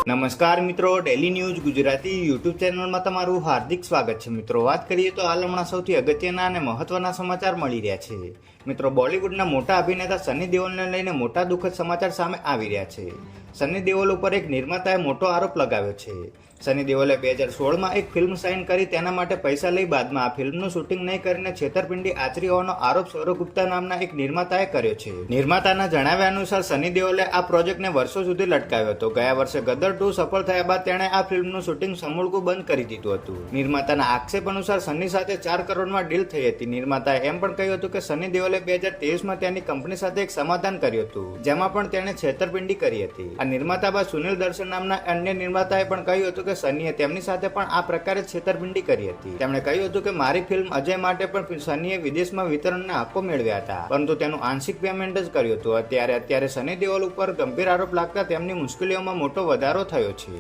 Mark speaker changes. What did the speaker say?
Speaker 1: નમસ્કાર મિત્રો, daily news Gujarati YouTube ચેનલમાં તમારું હાર્દિક સ્વાગત છે. મિત્રો, વાત કરીએ તો હાલ હમણાં સૌથી અગત્યના અને મહત્વના સમાચાર મળી રહ્યા છે. મિત્રો, બોલિવૂડના મોટા અભિનેતા સની દેઓલને લઈને મોટા દુઃખદ સમાચાર સામે આવી રહ્યા છે. સની દેઓલ ઉપર એક નિર્માતાએ મોટો આરોપ લગાવ્યો છે. સની દેઓલે 2016માં એક ફિલ્મ સાઇન કરી તેના માટે પૈસા લઈ બાદમાં આ ફિલ્મનું શૂટિંગ નહીં કરીને છેતરપિંડી આચરી હોવાનો આરોપ સૌરવ ગુપ્તા નામના એક નિર્માતાએ કર્યો છે. નિર્માતાના જણાવ્યા અનુસાર સની દેઓલે આ પ્રોજેક્ટને વર્ષો સુધી લટકાવ્યો હતો. ગયા વર્ષે ગદર 2 સફળ થયા બાદ તેણે આ ફિલ્મનું શૂટિંગ સમૂળગું બંધ કરી દીધું હતું. નિર્માતાના આક્ષેપ અનુસાર સની સાથે 4 કરોડમાં ડીલ થઈ હતી. નિર્માતાએ એમ પણ કહ્યું હતું કે સની દેઓલે 2023માં તેની કંપની સાથે એક સમાધાન કર્યું હતું, જેમાં પણ તેણે છેતરપિંડી કરી હતી. આ નિર્માતા બાદ સુનિલ દર્શન નામના અન્ય નિર્માતાએ પણ કહ્યું હતું કે સનીએ તેમની સાથે પણ આ પ્રકારે છેતરપિંડી કરી હતી. તેમણે કહ્યું હતું કે મારી ફિલ્મ અજય માટે પણ સનીએ વિદેશમાં વિતરણના હક્કો મેળવ્યા હતા, પરંતુ તેનું આંશિક પેમેન્ટ જ કર્યું હતું. અત્યારે સની દેઓલ ઉપર ગંભીર આરોપ લાગતા તેમની મુશ્કેલીઓમાં મોટો વધારો થયો છે.